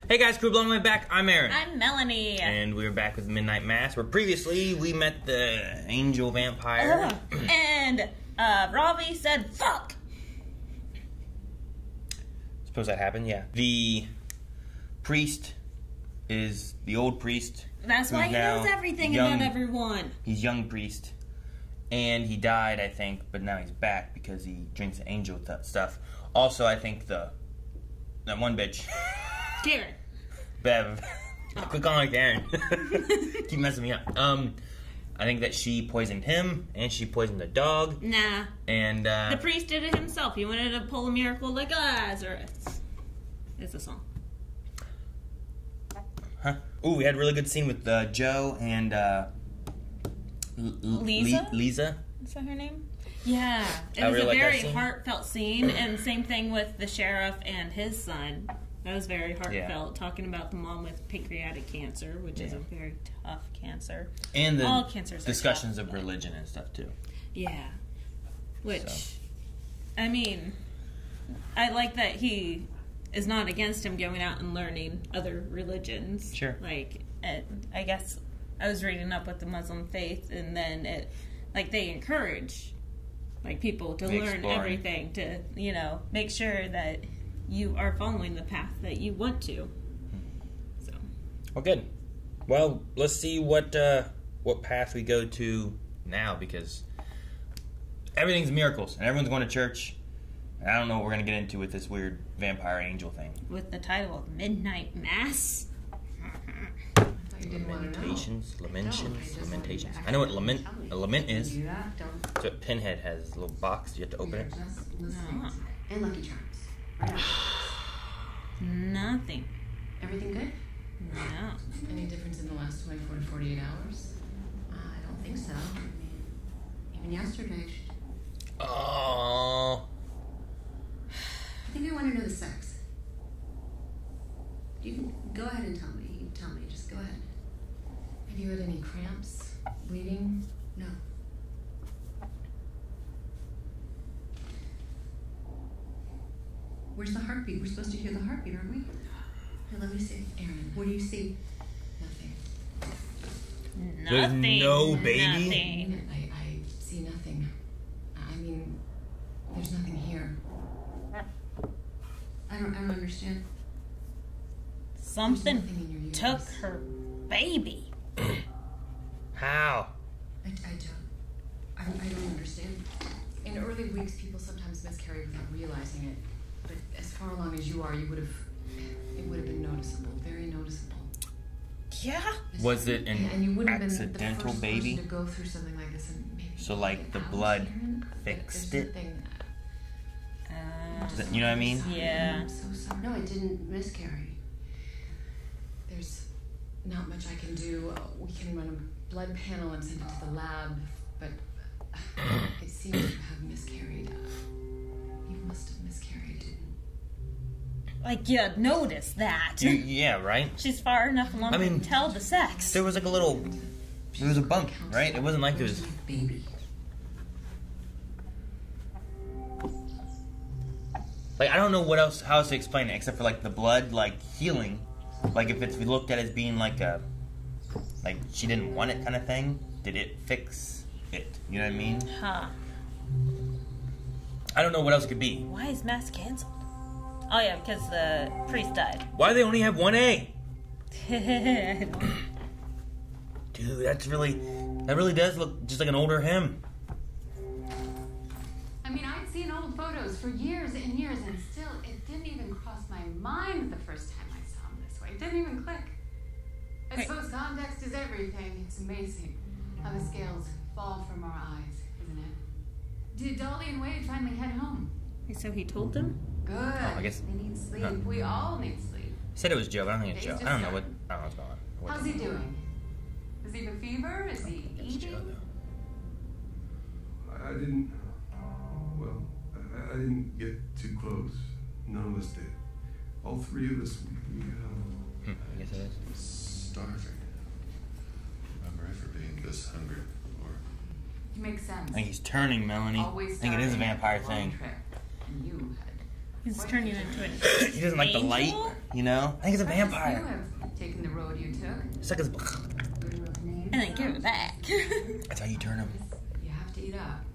Hey guys, crew blown away back. I'm Erin. I'm Melanie. And we're back with Midnight Mass, where previously we met the angel vampire. And Robbie said, fuck! Suppose that happened, yeah. The priest is the old priest. That's why he knows everything about everyone. He's young priest. And he died, I think, but now he's back because he drinks angel stuff. Also, I think that one bitch... Karen. Bev. Quit calling her Karen. Keep messing me up. I think that she poisoned him, and she poisoned the dog. Nah. And, the priest did it himself. He wanted to pull a miracle like Lazarus. It's a song. Huh? Ooh, we had a really good scene with Joe and, Lisa? Lisa? Is that her name? Yeah. It was really a very heartfelt scene, and same thing with the sheriff and his son. That was very heartfelt, talking about the mom with pancreatic cancer, which is a very tough cancer. And the all cancers discussions are tough, of religion and stuff, too. Yeah. Which, I mean, I like that he is not against him going out and learning other religions. Sure. Like, I guess I was reading up with the Muslim faith, and then they encourage, people to learn everything, to, make sure that you are following the path that you want to. So. Well, good. Well, let's see what path we go to now, because everything's miracles, and everyone's going to church. And I don't know what we're going to get into with this weird vampire angel thing. With the title of Midnight Mass? Lamentations. I know what a lament is. So Pinhead has a little box. You have to open it. And Lucky Charms. Nothing. Everything good? No. Any difference in the last 24 to 48 hours? I don't think so. I mean, even yesterday. Oh. I think I want to know the sex. You can go ahead and tell me. You tell me. Just go ahead. Have you had any cramps? Bleeding? No. Where's the heartbeat? We're supposed to hear the heartbeat, aren't we? Here, let me see. Erin, what do you see? Nothing. There's no baby? Nothing. I see nothing. I mean, there's nothing here. I don't understand. Something took her baby. How? I don't understand. In early weeks, people sometimes miscarry without realizing it. But as far along as you are, it would have been noticeable, very noticeable. Yeah. Was it an and you wouldn't accidental have been the first baby? person to go through something like this, and maybe So the blood fixed it? You know what I mean? Yeah. I'm so sorry. No, it didn't miscarry. There's not much I can do. We can run a blood panel and send it to the lab, but it seems to have miscarried. You must have miscarried. You noticed that. Yeah, right? She's far enough along to tell the sex. There was there was a bump, right? It wasn't like there was... Baby. I don't know how else to explain it, except for, the blood, healing. If we looked at it as being she didn't want it kind of thing, did it fix it? You know what I mean? Huh. I don't know what else it could be. Why is Mass canceled? Oh, yeah, because the priest died. Why do they only have one A? Dude, that really does look just like an older him. I mean, I'd seen old photos for years and years, and still, it didn't even cross my mind the first time I saw him this way. It didn't even click. I suppose context is everything. It's amazing how the scales fall from our eyes, isn't it? Did Dolly and Wade finally head home? So he told them? Good. I guess. They need sleep. We all need sleep. He said it was Joe, but I don't think it's Joe. I don't know what's going on. How's he doing? Does he have a fever? Is he eating? Joe, I didn't get too close. None of us did. All three of us, I guess it is. Starving. Remember ever being this hungry before? It makes sense. I think he's turning, Melanie. I think it is a vampire thing. And you had He's turning into an He doesn't like the light, you know? I think it's a vampire. You have taken the road you took. It's like his... and then give it back. That's how you turn him. You have to eat up.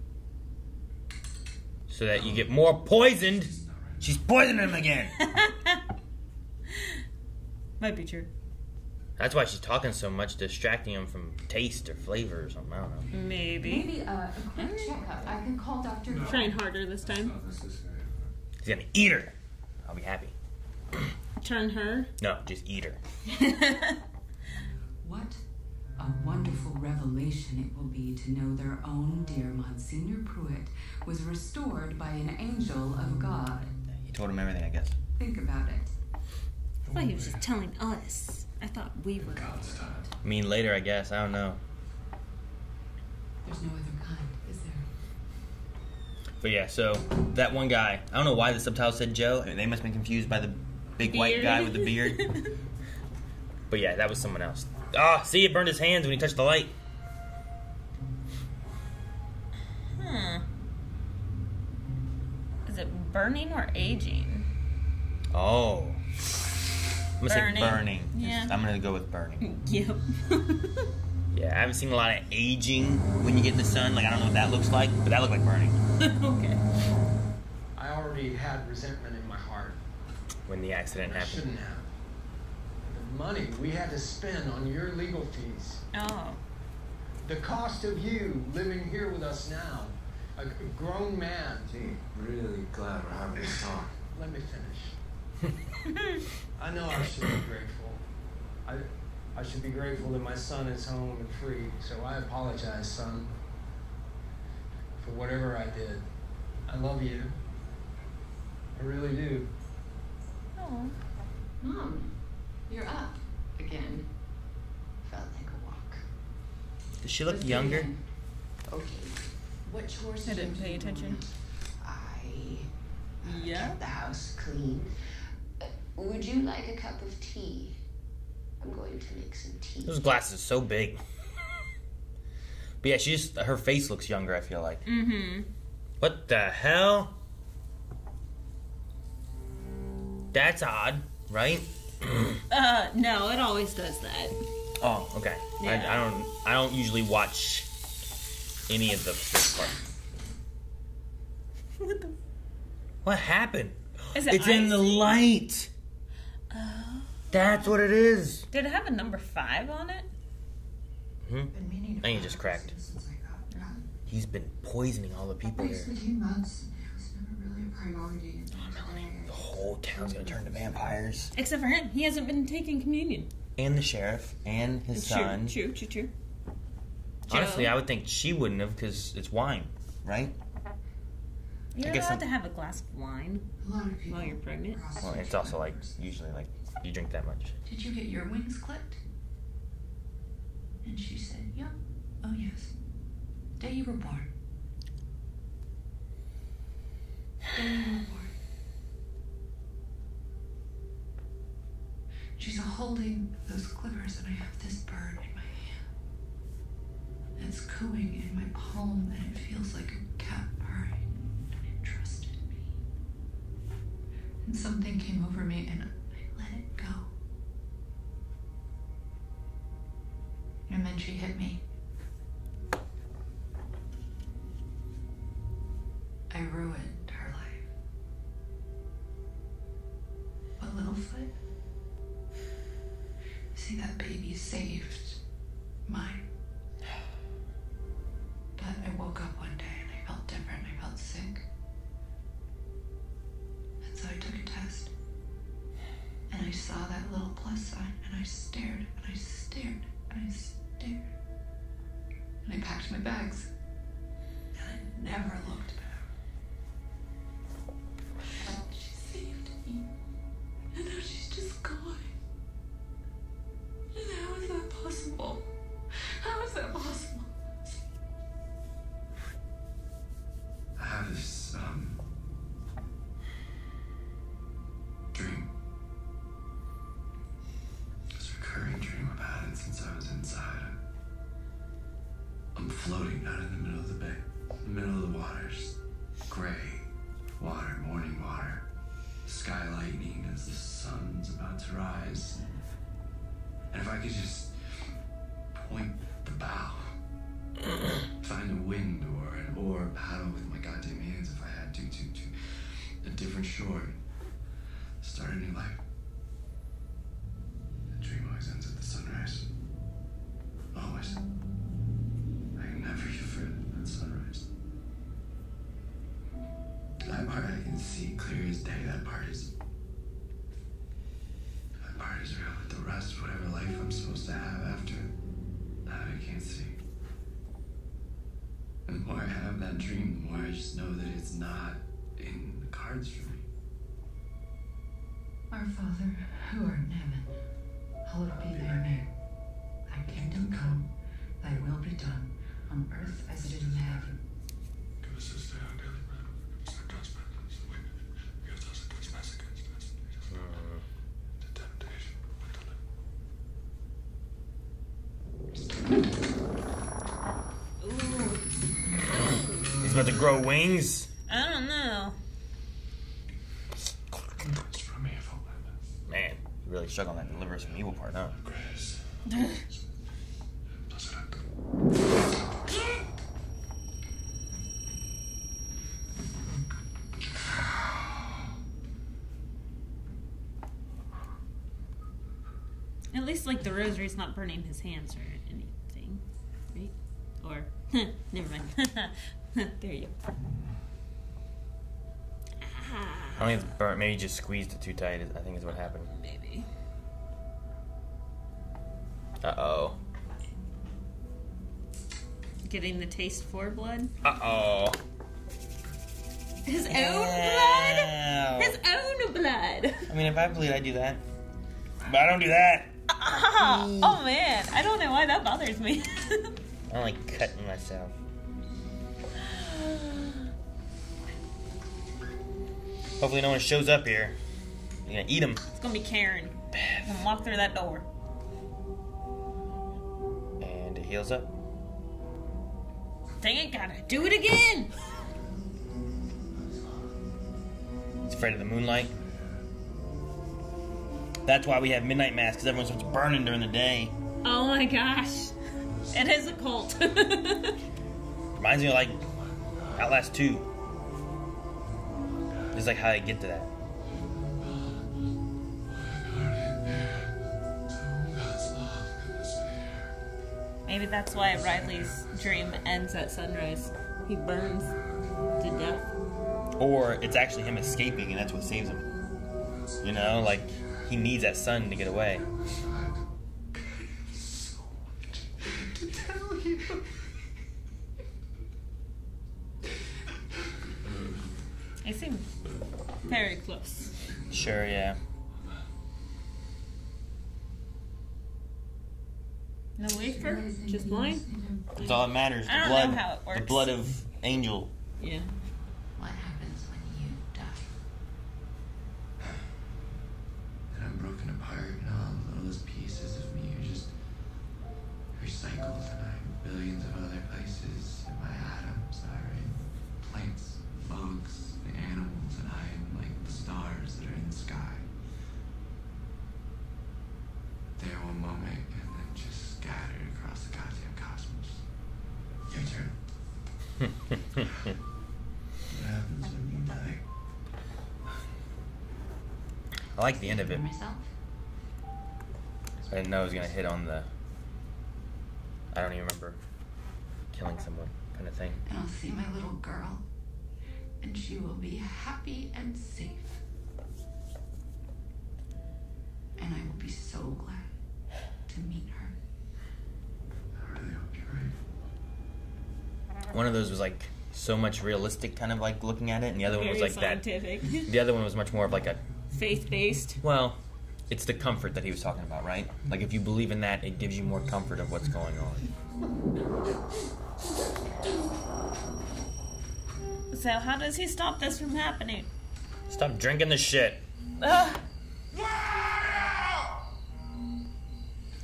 So that you get more poisoned. She's poisoning him again. Might be true. That's why she's talking so much, distracting him from taste or flavor or something. I don't know. Maybe. A quick checkup. I can call Dr. Trying harder this time. He's gonna eat her. I'll be happy. Turn her? No, just eat her. What a wonderful revelation it will be to know their own dear Monsignor Pruitt was restored by an angel of God. He told him everything, I guess. Think about it. I thought he was just telling us. I thought we were. I mean, later, I guess. I don't know. There's no other kind, is there? But yeah, so that one guy, I don't know why the subtitle said Joe. I mean, they must have been confused by the big white Beard. guy with the beard. But yeah, that was someone else. Ah, see, it burned his hands when he touched the light. Is it burning or aging? Oh. I'm gonna Burning. say burning. Yeah. I'm gonna go with burning. Yep. Yeah, I haven't seen a lot of aging when you get in the sun. Like, I don't know what that looks like, but that looked like burning. Okay. I already had resentment in my heart. When the accident I happened. shouldn't have. The money we had to spend on your legal fees. Oh. The cost of you living here with us now. A grown man. Gee, really glad we're having this talk. Let me finish. I know I should be grateful. I should be grateful that my son is home and free. So I apologize, son, for whatever I did. I love you. I really do. Oh. Mom, you're up again. Felt like a walk. Does she look Let's do it younger? again. Okay. What chores I did didn't you pay do attention. now? Yeah. Kept the house clean. Would you like a cup of tea? I'm going to make some tea. Those glasses are so big. But yeah, her face looks younger, I feel like. Mm-hmm. What the hell? That's odd, right? No, it always does that. Oh, okay. Yeah. I don't usually watch any of the this part. What the? What happened? Is it It's in the icy? light. Oh. That's what it is. Did it have a number 5 on it? I think he just cracked. He's been poisoning all the people here. 18 months. It was never really a priority. The whole town's gonna turn to vampires. Except for him. He hasn't been taking communion. And the sheriff and his son. True. Honestly, Joe. I would think she wouldn't have because it's wine, right? You're I guess allowed to have a glass of wine A lot of people. while you're pregnant. Well, it's also like usually like you drink that much. Did you get your wings clipped? And she said, yep. Oh, yes. Day you were born. Day you were born. She's holding those clippers, and I have this bird in my hand. And it's cooing in my palm, and it feels like a cat purring. And it trusted me. And something came over me, and I let it go. And then she hit me. I ruined her life. But Littlefoot, see, that baby saved mine. But I woke up one day and I felt different. I felt sick. And so I took a test. And I saw that little plus sign, and I stared, and I stared, and I stared. And I packed my bags. And I never looked back. She saved me. And now she's just gone. And how is that possible? How is that possible? I have this, dream. This recurring dream I've had it since I was inside. I'm floating out in the middle of the bay, in the middle of the waters. Gray water, morning water. sky lightning as the sun's about to rise. And if I could just point the bow, find a wind or an oar, paddle with my goddamn hands if I had to a different shore, start a new life. The dream always ends at the sunrise. Always. I can never get rid of that sunrise. That part I can see clear as day. That part is real. But the rest, whatever life I'm supposed to have after, that I can't see. And the more I have that dream, the more I just know that it's not in the cards for me. Our Father, who art in heaven, hallowed be thy name. Thy kingdom come, thy will be done, on earth as it is in heaven. Give us this day our daily bread. Forgive us our trespasses, and we forgive those that trespass against us. And lead us not into temptation, but deliver. He's about to grow wings. I don't know. It's from me if I'll let it. Man, you really struck on that deliver us from evil part, huh? Grace. Does it have to? At least, like, the rosary's not burning his hands or anything, right? Or, never mind. There you go. I don't think it's burnt. Maybe you just squeezed it too tight. I think is what happened. Maybe. Uh-oh. Getting the taste for blood? Uh-oh. His own blood? His own blood. I mean, if I bleed, I do that. But I don't do that. Oh, man. I don't know why that bothers me. I don't like cutting myself. Hopefully no one shows up here. You're gonna eat him. It's gonna be Karen. I'm gonna walk through that door. And it heals up. Dang it, gotta do it again! He's afraid of the moonlight. That's why we have midnight mass, because everyone starts burning during the day. Oh my gosh. It is a cult. Reminds me of, like, Outlast 2. It's like how I get to that. Maybe that's why Riley's dream ends at sunrise. He burns to death. Or it's actually him escaping and that's what saves him. You know, like, he needs that sun to get away. To tell you. They seem very close. Sure, yeah. No wafer? Just wine? That's all that matters. I don't know how it works. The blood of Angel. Yeah. What happens when you die? And I'm broken apart and all the littlest pieces of me are just recycled and I'm billions of other places and my atoms are in plants, bugs, and animals and I am like the stars that are in the sky. There one moment and then just scattered across the goddamn cosmos. Your turn. What happens when you die? I like the end of it. Myself? I didn't know it was going to hit on the... I don't even remember killing someone kind of thing. And I'll see my little girl, and she will be happy and safe. And I will be so glad to meet her. I really hope you're right. One of those was like so much realistic kind of like looking at it, and the other one was Very like scientific. that. The other one was much more of like a... Faith-based. Well, it's the comfort that he was talking about, right? Like if you believe in that, it gives you more comfort of what's going on. So how does he stop this from happening? Stop drinking the shit.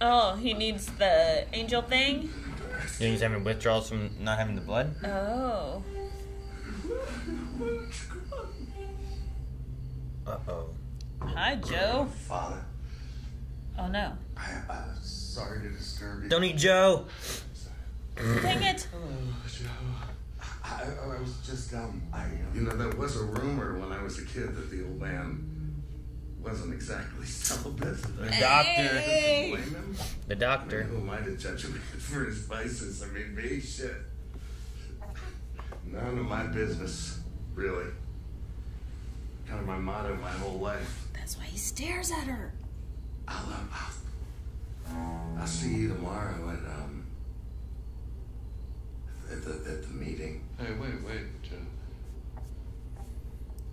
Oh, he needs the angel thing? You think he's having withdrawals from not having the blood? Oh. Uh-oh. Hi, Joe. Father. Oh, no. I'm sorry to disturb you. Don't eat Joe. Dang it. Hello, Joe. I was just, you know, there was a rumor when I was a kid that the old man wasn't exactly celibate. The doctor. Hey. Blame him? The doctor. I mean, who am I to judge him for his vices? I mean, me, shit. None of my business, really. Kind of my motto my whole life. That's why he stares at her. I'll see you tomorrow at the meeting. Hey, wait, Joe.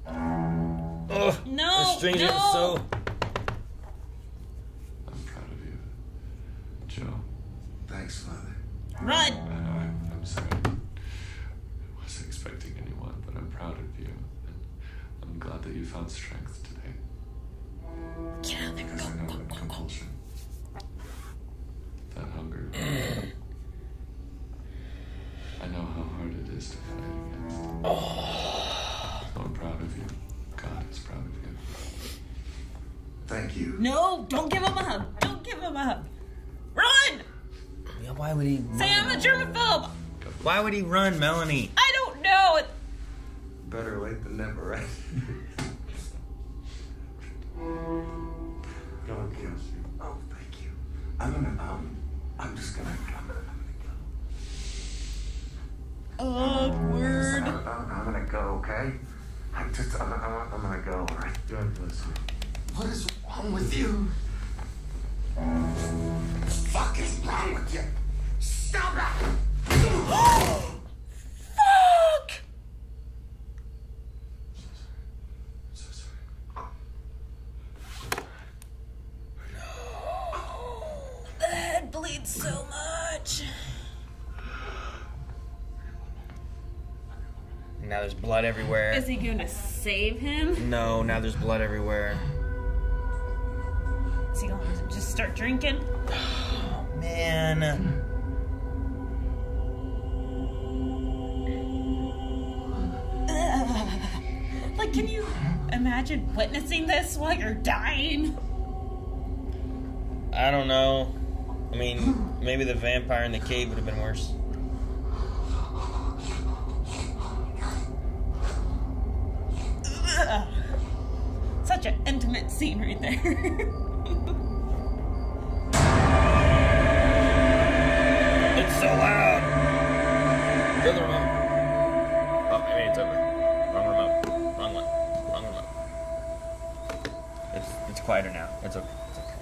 Oh, No, the strings no. are so... I'm proud of you, Joe. Thanks, Father. Run. I'm sorry. I wasn't expecting anyone, but I'm proud of you. And I'm glad that you found strength today. Get out there. Because I know that compulsion. That hunger. I know how hard it is to fight against. So I'm proud of you. God is proud of you. Thank you. No, don't give him a hug. Don't give him a hug. Run! Yeah, why would he... Say I'm a germaphobe. Why would he run, Melanie? I don't know. Better late than never, right? God bless you. Oh, thank you. I'm just gonna go. Awkward. I'm gonna go, okay? I'm gonna go, all right? God bless you. What is wrong with you? What the fuck is wrong with you? Stop it! Fuck! So sorry. The head bleeds so much. Now there's blood everywhere. Is he going to save him? No, now there's blood everywhere. Is he going to just start drinking? Oh, man. Like, can you imagine witnessing this while you're dying? I don't know. I mean, maybe the vampire in the cave would have been worse. Such an intimate scene right there. It's so loud. Go to the remote. Oh, maybe it's over. Wrong remote. Wrong one. Wrong remote. It's quieter now. It's okay. It's okay.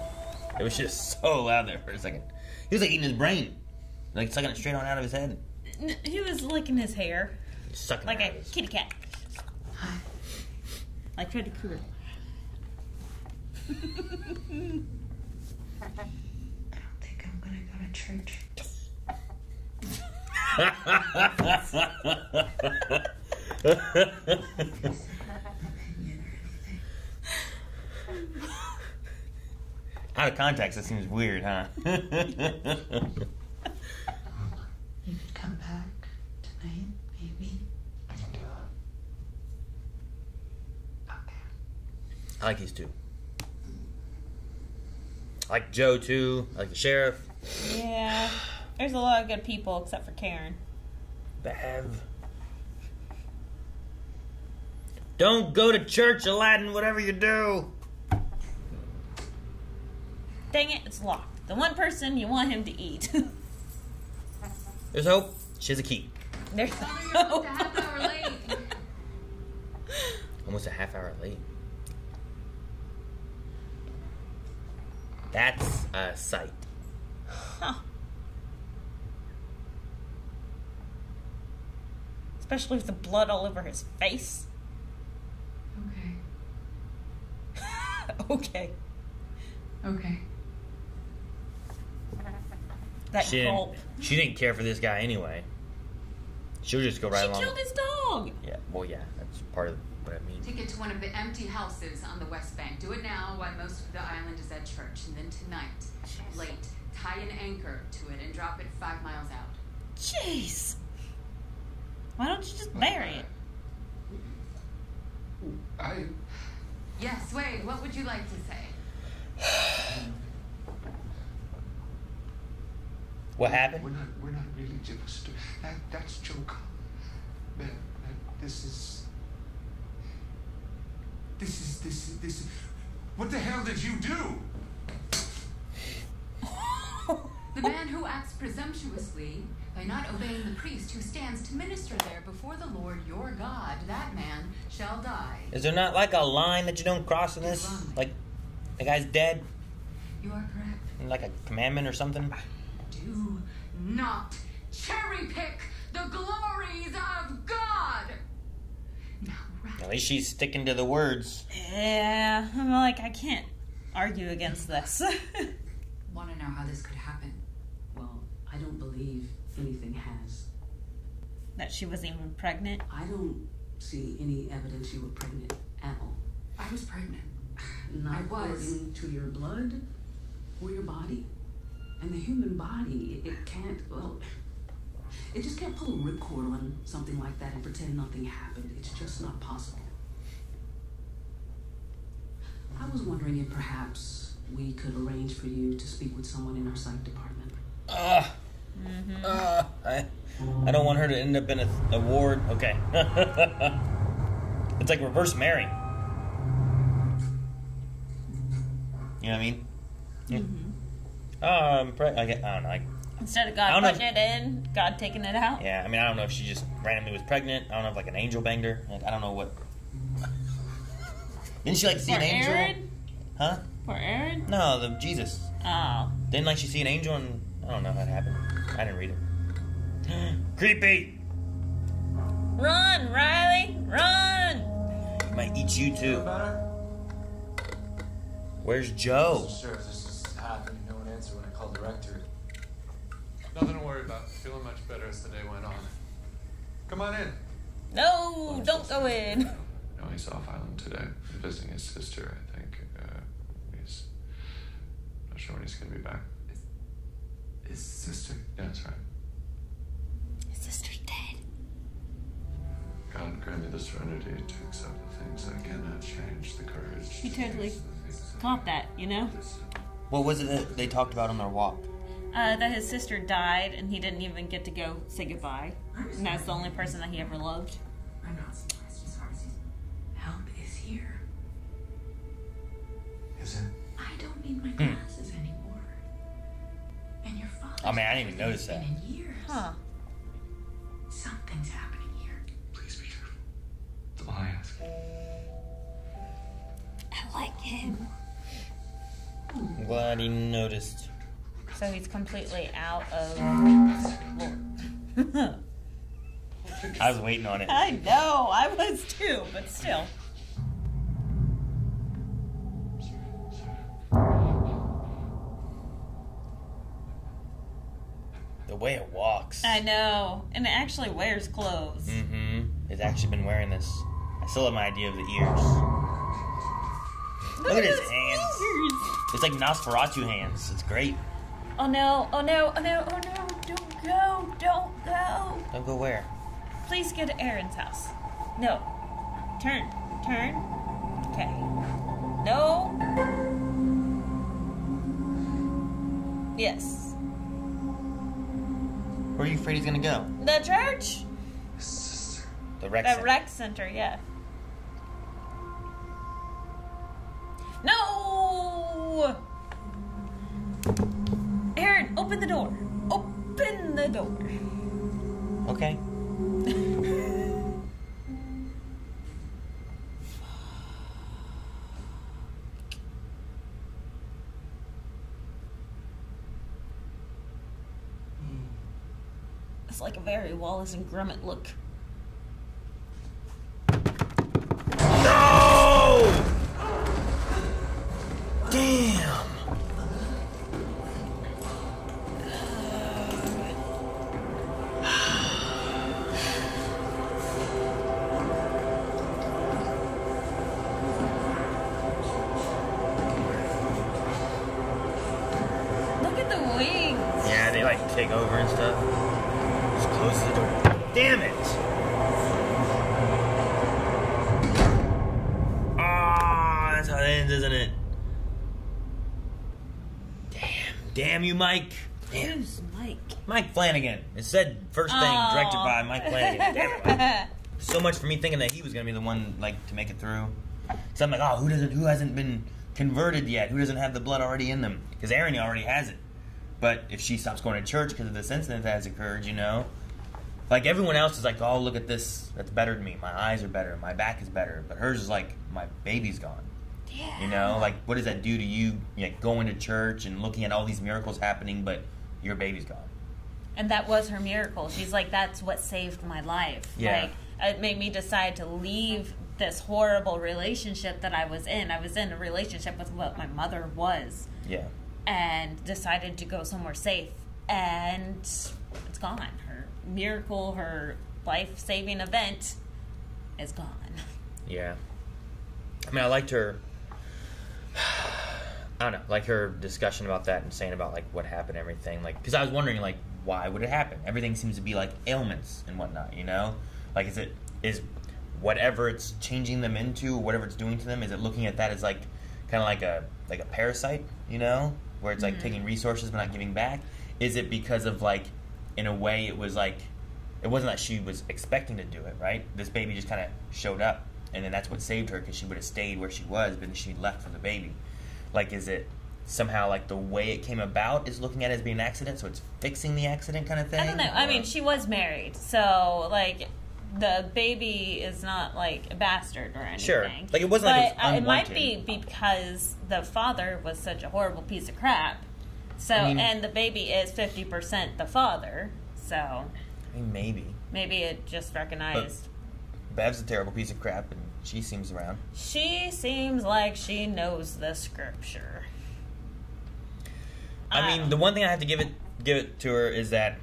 It was just so loud there for a second. He was like eating his brain, like sucking it straight on out of his head. He was licking his hair. Sucking Like it a out of his... kitty cat. Like Freddy Krueger. I don't think I'm gonna go to church. Out of context, that seems weird, huh? You could come back tonight, maybe. I can do that. Okay. I like these two. I like Joe, too. I like the sheriff. Yeah. There's a lot of good people except for Karen. Bev. Don't go to church, Aladdin, whatever you do. Dang it, it's locked. The one person you want him to eat. There's hope. She has a key. There's You're almost a half hour late. Almost a half hour late. That's a sight. Huh. Especially with the blood all over his face. Okay. Okay. Okay. That gulp. She didn't care for this guy anyway. She'll just go right She along. killed his dog. Yeah, well, yeah, that's part of what I mean. Take it to one of the empty houses on the West Bank. Do it now while most of the island is at church. And then tonight, late, tie an anchor to it and drop it 5 miles out. Jeez. Why don't you just bury it? Yes, Wade, what would you like to say? What happened? We're not really just. That's joke. This is. What the hell did you do? The man who acts presumptuously by not obeying the priest who stands to minister there before the Lord your God, that man shall die. Is there not like a line that you don't cross in this? Like, the guy's dead? You are correct. Like a commandment or something? Do not cherry pick the glories of God. Now, At least she's sticking to the words. Yeah, I'm like, I can't argue against this. Want to know how this could happen? Well, I don't believe anything has. That she wasn't even pregnant? I don't see any evidence you were pregnant at all. I was pregnant. Not according to your blood or your body. And the human body, it can't, well, it just can't pull a ripcord on something like that and pretend nothing happened. It's just not possible. I was wondering if perhaps we could arrange for you to speak with someone in our psych department. I don't want her to end up in a ward. Okay. It's like reverse Mary. You know what I mean? I don't know. Instead of God putting it in, God taking it out? Yeah, I mean, I don't know if she just randomly was pregnant. I don't know if like an angel banged her. Like, I don't know what. Didn't she like see an angel? Erin? Huh? For Erin? No, the Jesus. Oh. Didn't like she see an angel and I don't know how it happened. I didn't read it. Creepy! Run, Riley! Run! He might eat you too. Better? Where's Joe? Sure, if this is happening, no one answered when I called the rector. Nothing to worry about. Feeling much better as the day went on. Come on in. No, don't go in. No, he's off island today, visiting his sister, I think. He's not sure when he's going to be back. His sister? Yeah, that's right. His sister's dead. God grant me the serenity to accept the things I cannot change, the courage He to totally face the things I caught that, you know? What was it that they talked about on their walk? That his sister died and he didn't even get to go say goodbye. And that's the only person that he ever loved. I'm not surprised as far as help is here. Is it? I don't need my glasses anymore. And your father. Oh man, I didn't even notice that. In years. Huh. Something's happening here. Please be careful. That's all I ask. I like him. I'm glad he noticed. So he's completely out of... I was waiting on it. I know, I was too, but still. The way it walks. I know, and it actually wears clothes. It's actually been wearing this. I still have my idea of the ears. Look at his hands. Fingers. It's like Nosferatu hands. It's great. Oh no, oh no, oh no, oh no, don't go, don't go. Don't go where? Please go to Erin's house. No. Turn. Okay. No. Yes. Where are you afraid he's gonna go? The church? His sister. The rec The center. rec center, yeah. No! Erin, open the door. Open the door. Okay. It's like a very Wallace and Gromit look. No! Damn. Look at the wings. Yeah, they like take over and stuff. Just close the door. Damn it! Ah, damn you, Mike. Damn. Who's Mike? Mike Flanagan. It said first thing, directed by Mike Flanagan. Damn it, Mike. So much for me thinking that he was going to be the one, like, to make it through. So I'm like, oh, who hasn't been converted yet? Who doesn't have the blood already in them? Because Erin already has it. But if she stops going to church because of this incident that has occurred, you know, like everyone else is like, oh, look at this, that's better than me. My eyes are better, my back is better. But hers is like, my baby's gone. Yeah. You know, like what does that do to you? Like going to church and looking at all these miracles happening, but your baby's gone. And that was her miracle. She's like, that's what saved my life. Yeah. Like, it made me decide to leave this horrible relationship that I was in. I was in a relationship with what my mother was. Yeah. And decided to go somewhere safe. And it's gone. Her miracle, her life-saving event is gone. Yeah. I mean, I liked her, I don't know, like her discussion about that and saying about, like, what happened and everything. Like, because I was wondering, like, why would it happen? Everything seems to be, like, ailments and whatnot, you know? Like, is whatever it's changing them into, whatever it's doing to them, is it looking at that as, like, kind of like a parasite, you know? Where it's, like, taking resources but not giving back? Is it because of, like, in a way it was, like, it wasn't that she was expecting to do it, right? This baby just kind of showed up. And then that's what saved her, because she would have stayed where she was, but then she left for the baby. Like, is it somehow like the way it came about is looking at it as being an accident, so it's fixing the accident kind of thing? I don't know. I mean, she was married, so like the baby is not like a bastard or anything. Sure. Like it wasn't like it was unwanted. It might be because the father was such a horrible piece of crap. So, I mean, and the baby is 50% the father. So, I mean, maybe it just recognized. Bev's a terrible piece of crap, and she seems around. She seems like she knows the scripture. I mean, the one thing I have to give it to her is that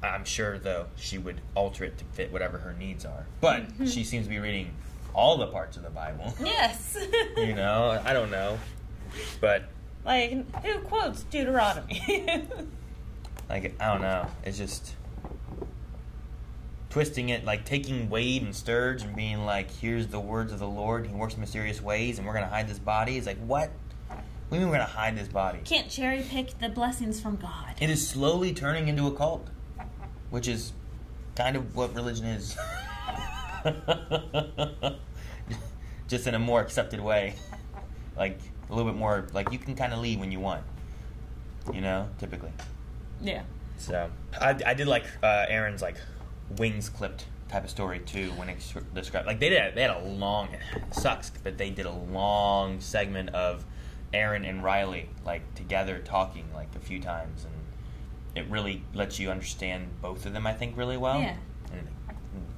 I'm sure, though, she would alter it to fit whatever her needs are. But she seems to be reading all the parts of the Bible. Yes. You know, I don't know. But like, who quotes Deuteronomy? Like, I don't know. It's just twisting it, like taking Wade and Sturge and being like, here's the words of the Lord, he works in mysterious ways, and we're going to hide this body. It's like, what? What do you mean we're going to hide this body? Can't cherry pick the blessings from God. It is slowly turning into a cult, which is kind of what religion is. Just in a more accepted way. Like, a little bit more, like, you can kind of leave when you want. You know, typically. Yeah. So, I did like Erin's, like, wings clipped type of story too when it described, like, they had a long, it sucks, but they did a long segment of Erin and Riley, like, together talking, like, a few times, and it really lets you understand both of them, I think, really well. Yeah. And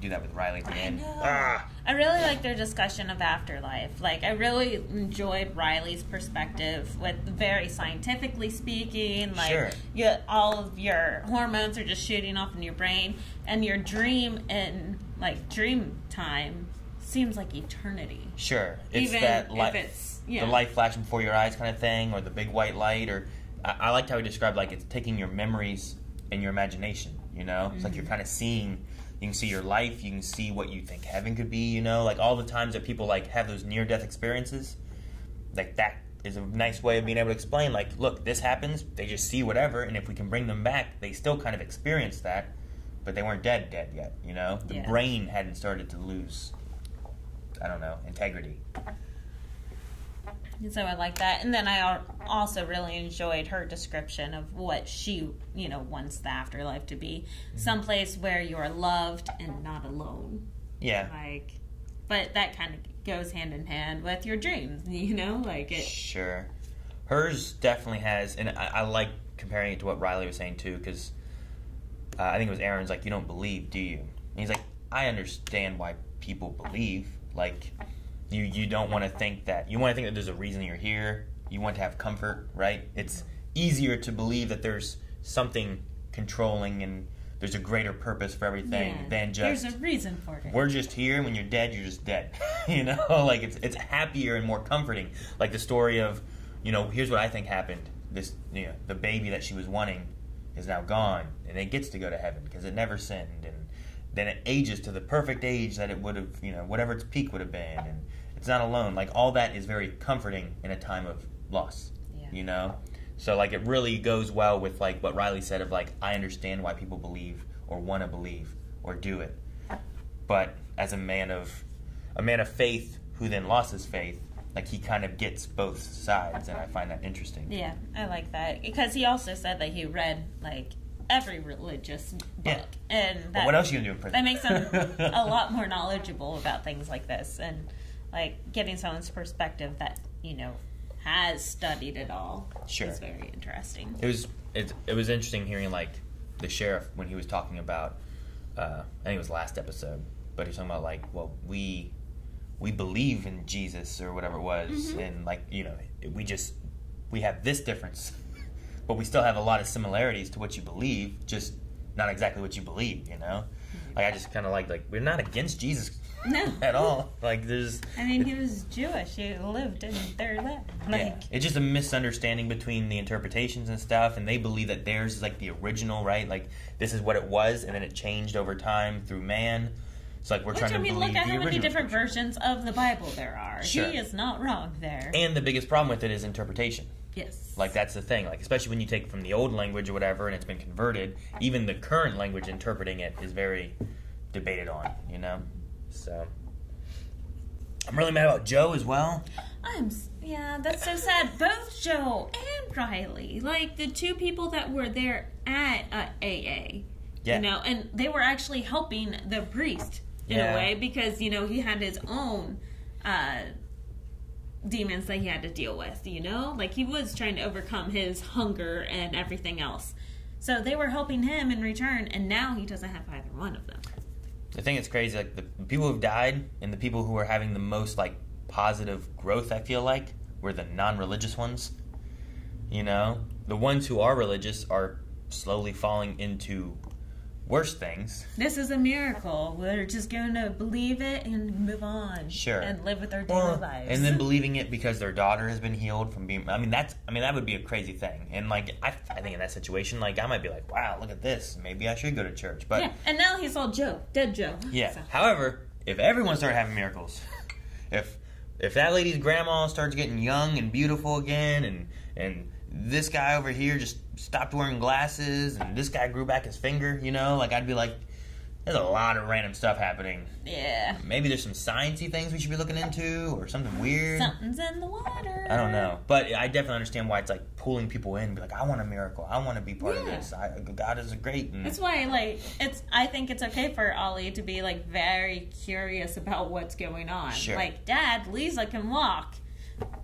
do that with Riley at the end. I really like their discussion of afterlife. Like, I really enjoyed Riley's perspective with very scientifically speaking. Like, sure. All of your hormones are just shooting off in your brain, and your dream in, like, dream time seems like eternity. Sure. It's even that if it's, the light flashing before your eyes kind of thing, or the big white light, or I liked how he described, like, it's taking your memories and your imagination, you know? It's like you're kind of seeing. You can see your life. You can see what you think heaven could be, you know? Like, all the times that people, like, have those near-death experiences, like, that is a nice way of being able to explain, like, look, this happens, they just see whatever, and if we can bring them back, they still kind of experience that, but they weren't dead yet, you know? The brain hadn't started to lose, I don't know, integrity. And so I like that. And then I also really enjoyed her description of what she, you know, wants the afterlife to be. Someplace where you're loved and not alone. Yeah. Like, but that kind of goes hand in hand with your dreams, you know? Like it. Sure. Hers definitely has, and I like comparing it to what Riley was saying too, because I think it was Erin's, like, you don't believe, do you? And he's like, I understand why people believe. Like, you don't want to think that, you want to think that there's a reason you're here. You want to have comfort, right? It's easier to believe that there's something controlling and there's a greater purpose for everything than just, there's a reason for it. We're just here, and when you're dead, you're just dead. You know, like, it's happier and more comforting. Like the story of, you know, here's what I think happened. This, you know, the baby that she was wanting is now gone, and it gets to go to heaven because it never sinned, and then it ages to the perfect age that it would have, you know, whatever its peak would have been, and it's not alone. Like, all that is very comforting in a time of loss, you know? So, like, it really goes well with, like, what Riley said of, like, I understand why people believe or want to believe or do it. But as a man of faith who then lost his faith, like, he kind of gets both sides, and I find that interesting. Yeah, I like that. Because he also said that he read, like, every religious book. Yeah. And that, but what else are you going to do in prison? That makes him a lot more knowledgeable about things like this. And, like, getting someone's perspective that, you know, has studied it all. Sure. Is very interesting. It was interesting hearing, like, the sheriff when he was talking about, I think it was last episode, but he was talking about, like, well, we believe in Jesus or whatever it was, and, like, you know, we have this difference, but we still have a lot of similarities to what you believe, just not exactly what you believe, you know? Like, I just kind of like, we're not against Jesus at all. Like, he was Jewish. He lived in their land. It's just a misunderstanding between the interpretations and stuff, and they believe that theirs is, like, the original, right? Like, this is what it was, and then it changed over time through man. It's like we're trying to believe the original. Look at how many different versions of the Bible there are. Sure. He is not wrong there. And the biggest problem with it is interpretation. Yes. Like, that's the thing. Like, especially when you take from the old language or whatever and it's been converted, even the current language interpreting it is very debated on, you know? So, I'm really mad about Joe as well. Yeah, that's so sad. Both Joe and Riley, like, the two people that were there at AA, you know, and they were actually helping the priest in a way because, you know, he had his own demons that he had to deal with, you know? Like, he was trying to overcome his hunger and everything else. So they were helping him in return, and now he doesn't have either one of them. I think it's crazy, like, the people who've died and the people who are having the most, like, positive growth, I feel like, were the non-religious ones. You know? The ones who are religious are slowly falling into worse things. This is a miracle. We're just going to believe it and move on. Sure. And live with our daily lives. And then believing it because their daughter has been healed from being... that would be a crazy thing. And, like, I think in that situation, like, I might be like, wow, look at this. Maybe I should go to church. But yeah, and now he's all Joe. Dead Joe. Yeah. So. However, if everyone started having miracles, if that lady's grandma starts getting young and beautiful again, and this guy over here just stopped wearing glasses, and this guy grew back his finger, you know? Like, I'd be like, there's a lot of random stuff happening. Yeah. Maybe there's some sciencey things we should be looking into, or something weird. Something's in the water. I don't know. But I definitely understand why it's, like, pulling people in and be like, I want a miracle. I want to be part of this. God is great. And that's why, like, I think it's okay for Ollie to be, like, very curious about what's going on. Sure. Like, Dad, Lisa can walk.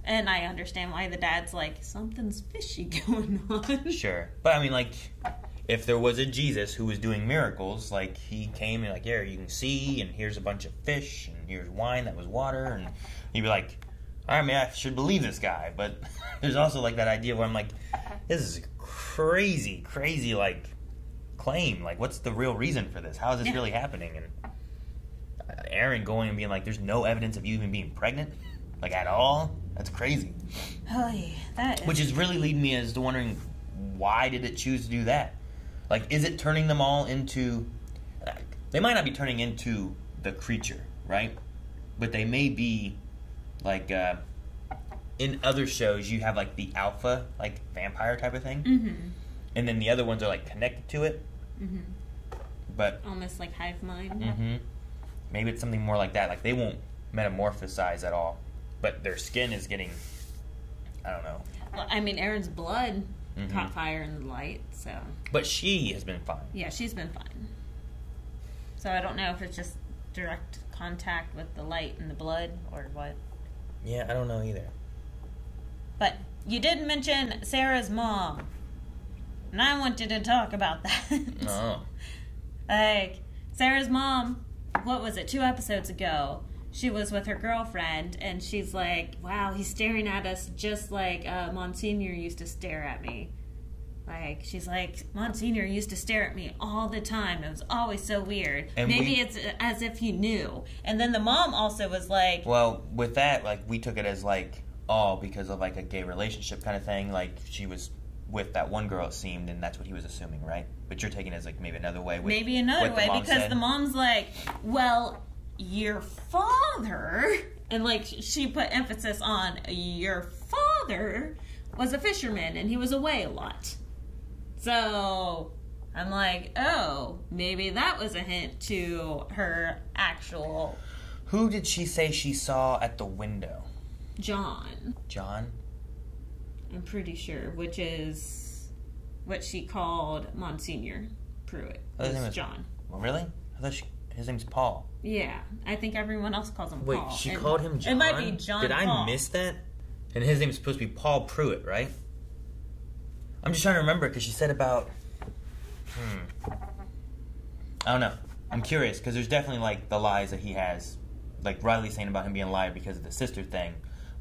And I understand why the dad's like, something's fishy going on. Sure. But, I mean, like, if there was a Jesus who was doing miracles, like, he came and, like, here, you can see, and here's a bunch of fish, and here's wine that was water, and you'd be like, all right, man, I should believe this guy. But there's also, like, that idea where I'm like, this is a crazy, like, claim. Like, what's the real reason for this? How is this really happening? And Erin going and being like, there's no evidence of you even being pregnant, like, at all? That's crazy. Oh, yeah, that is. Which is really leading me as to wondering, why did it choose to do that? Like, is it turning them all into... They might not be turning into the creature, right? But they may be, like, in other shows, you have, like, the alpha, like, vampire type of thing. Mm-hmm. And then the other ones are, like, connected to it. Mm-hmm. But... almost like hive mind. Mm-hmm. Maybe it's something more like that. Like, they won't metamorphosize at all. But their skin is getting, I don't know. Well, I mean, Erin's blood caught fire in the light, so. But she has been fine. Yeah, she's been fine. So I don't know if it's just direct contact with the light and the blood or what. Yeah, I don't know either. But you did mention Sarah's mom. And I wanted to talk about that. Oh. Like, Sarah's mom, what was it, 2 episodes ago? She was with her girlfriend, and she's like, wow, he's staring at us just like Monsignor used to stare at me. Like, she's like, Monsignor used to stare at me all the time. It was always so weird. And maybe it's as if he knew. And then the mom also was like... Well, with that, like, we took it as, like, because of, like, a gay relationship kind of thing. Like, she was with that one girl, it seemed, and that's what he was assuming, right? But you're taking it as, like, maybe another way. Maybe another way, because the mom's like, well... your father, and like she put emphasis on your father, was a fisherman and he was away a lot. So I'm like, oh, maybe that was a hint to her actual... Who did she say she saw at the window? John. John? I'm pretty sure, which is what she called Monsignor Pruitt. Oh, his name was is John. Well, really? I thought his name's Paul. Yeah, I think everyone else calls him Wait, Paul. she called him John? It might be John Did Paul. I miss that? And his name is supposed to be Paul Pruitt, right? I'm just trying to remember because she said about... I don't know. I'm curious because there's definitely like the lies that he has. Like Riley saying about him being a liar because of the sister thing.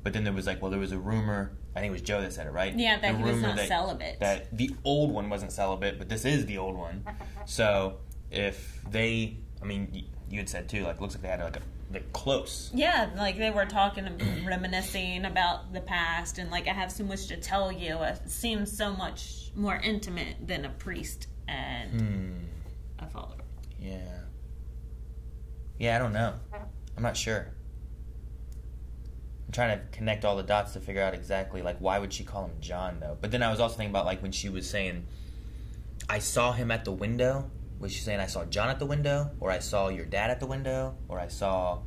But then there was like, well, there was a rumor. I think it was Joe that said it, right? Yeah, that the he was rumor not celibate. That the old one wasn't celibate, but this is the old one. So if they... I mean, you had said too, like, looks like they had like close. Yeah, like they were talking and reminiscing about the past, and like I have so much to tell you. It seems so much more intimate than a priest and a follower. Yeah. Yeah, I don't know. I'm not sure. I'm trying to connect all the dots to figure out exactly, like, why would she call him John, though? But then I was also thinking about, like, when she was saying, I saw him at the window. Was she saying I saw John at the window? Or I saw your dad at the window? Or I saw...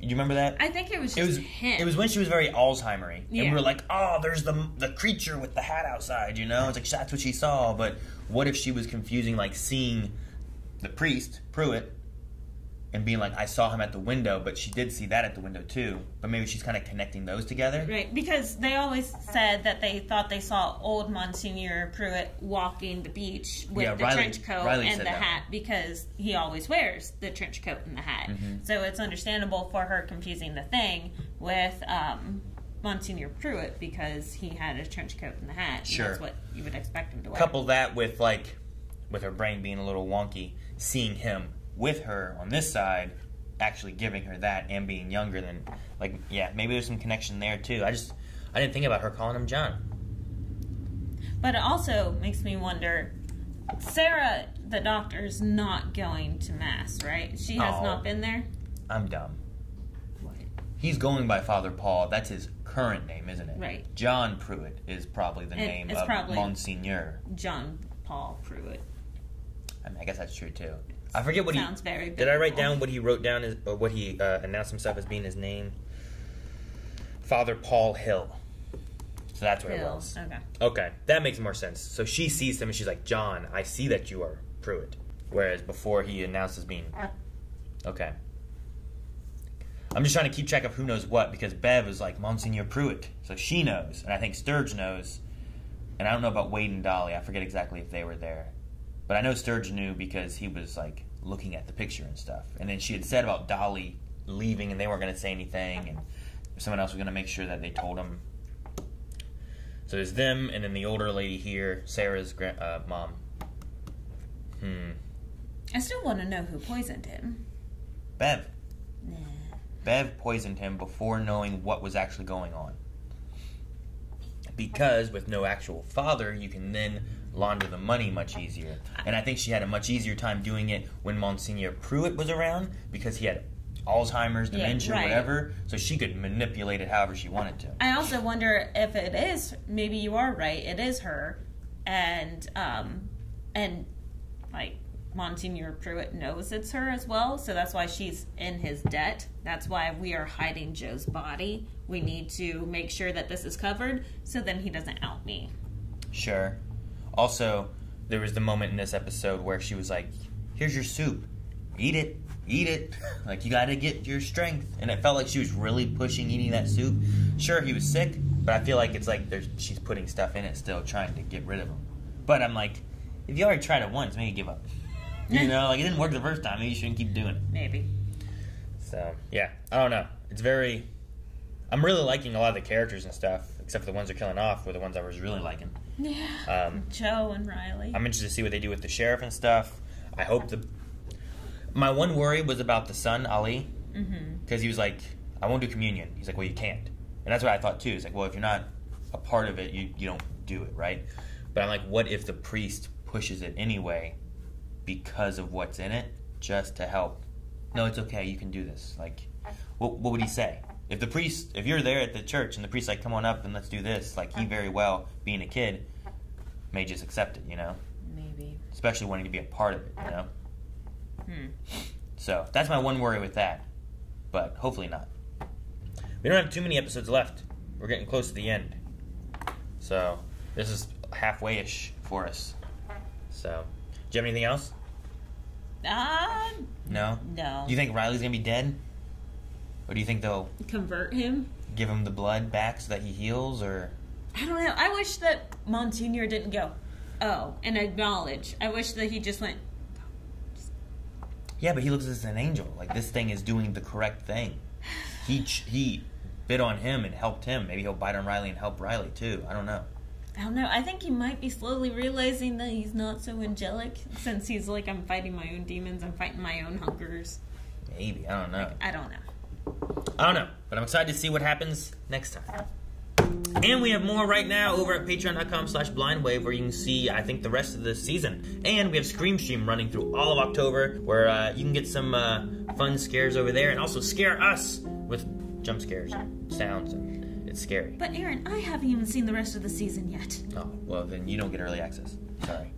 You remember that? I think it was just him. It was when she was very Alzheimer-y. Yeah. And we were like, oh, there's the creature with the hat outside, you know? It's like, that's what she saw. But what if she was confusing, like, seeing the priest, Pruitt, and being like, I saw him at the window, but she did see that at the window too. But maybe she's kind of connecting those together. Right, because they always said that they thought they saw old Monsignor Pruitt walking the beach with the trench coat and the hat, because he always wears the trench coat and the hat. Mm-hmm. So it's understandable for her confusing the thing with Monsignor Pruitt, because he had a trench coat and the hat. Sure. And that's what you would expect him to wear. Couple that with, like, with her brain being a little wonky, seeing him with her on this side, actually giving her that and being younger than, like, yeah, maybe there's some connection there too. I didn't think about her calling him John. But it also makes me wonder, Sarah, the doctor's not going to Mass, right? She has not been there? I'm dumb. What? He's going by Father Paul. That's his current name, isn't it? Right. John Pruitt is probably the name of Monsignor. John Paul Pruitt. I mean, I guess that's true too. I forget what Sounds very did I write down what he wrote down or what he announced himself as being his name? Father Paul Hill. So that's what it was. Okay, that makes more sense. So she sees him and she's like, John, I see that you are Pruitt. Whereas before he announced as being... Okay. I'm just trying to keep track of who knows what, because Bev is like, Monsignor Pruitt. So she knows, and I think Sturge knows. And I don't know about Wade and Dolly. I forget exactly if they were there. But I know Sturge knew because he was, like, looking at the picture and stuff. And then she had said about Dolly leaving and they weren't going to say anything. And someone else was going to make sure that they told him. So there's them and then the older lady here, Sarah's mom. I still want to know who poisoned him. Bev. Nah. Bev poisoned him before knowing what was actually going on. Because with no actual father, you can then launder the money much easier. And I think she had a much easier time doing it when Monsignor Pruitt was around, because he had Alzheimer's, dementia, whatever, so she could manipulate it however she wanted to. I also wonder if it is, maybe you are right, it is her, and like Monsignor Pruitt knows it's her as well, so that's why she's in his debt. That's why we are hiding Joe's body. We need to make sure that this is covered, so then he doesn't out me. Sure. Also, there was the moment in this episode where she was like, here's your soup. Eat it. Eat it. Like, you gotta get your strength. And it felt like she was really pushing eating that soup. Sure, he was sick, but I feel like it's like she's putting stuff in it still, trying to get rid of him. But I'm like, if you already tried it once, maybe give up. You know, like, it didn't work the first time. Maybe you shouldn't keep doing it. Maybe. So, yeah. I don't know. It's very... I'm really liking a lot of the characters and stuff, except for the ones they're killing off, were the ones I was really liking. Yeah. Joe and Riley. I'm interested to see what they do with the sheriff and stuff. I hope my one worry was about the son, Ali. Because he was like, I won't do communion. He's like, well, you can't. And that's what I thought too. It's like, well, if you're not a part of it, you don't do it, right? But I'm like, what if the priest pushes it anyway because of what's in it, just to help? No, it's okay. You can do this. Like, what would he say? if you're there at the church and the priest's like, come on up and let's do this, like, he very well, being a kid, may just accept it, you know? Maybe. Especially wanting to be a part of it, you know? So, that's my one worry with that. But hopefully not. We don't have too many episodes left. We're getting close to the end. So, this is halfway-ish for us. So, do you have anything else? No? No. Do you think Riley's going to be dead? Or do you think they'll convert him? Give him the blood back so that he heals, or? I don't know. I wish that Monsignor didn't go, oh, and acknowledge. I wish that he just went. Yeah, but he looks as an angel. Like, this thing is doing the correct thing. He bit on him and helped him. Maybe he'll bite on Riley and help Riley, too. I don't know. I think he might be slowly realizing that he's not so angelic, since he's like, I'm fighting my own demons, I'm fighting my own hungers. Maybe. I don't know. I don't know. I don't know, but I'm excited to see what happens next time. And we have more right now over at patreon.com/blindwave, where you can see, I think, the rest of the season. And we have Scream Stream running through all of October, where you can get some fun scares over there, and also scare us with jump scares, sounds, and it's scary. But Erin, I haven't even seen the rest of the season yet. Oh, well then you don't get early access. Sorry.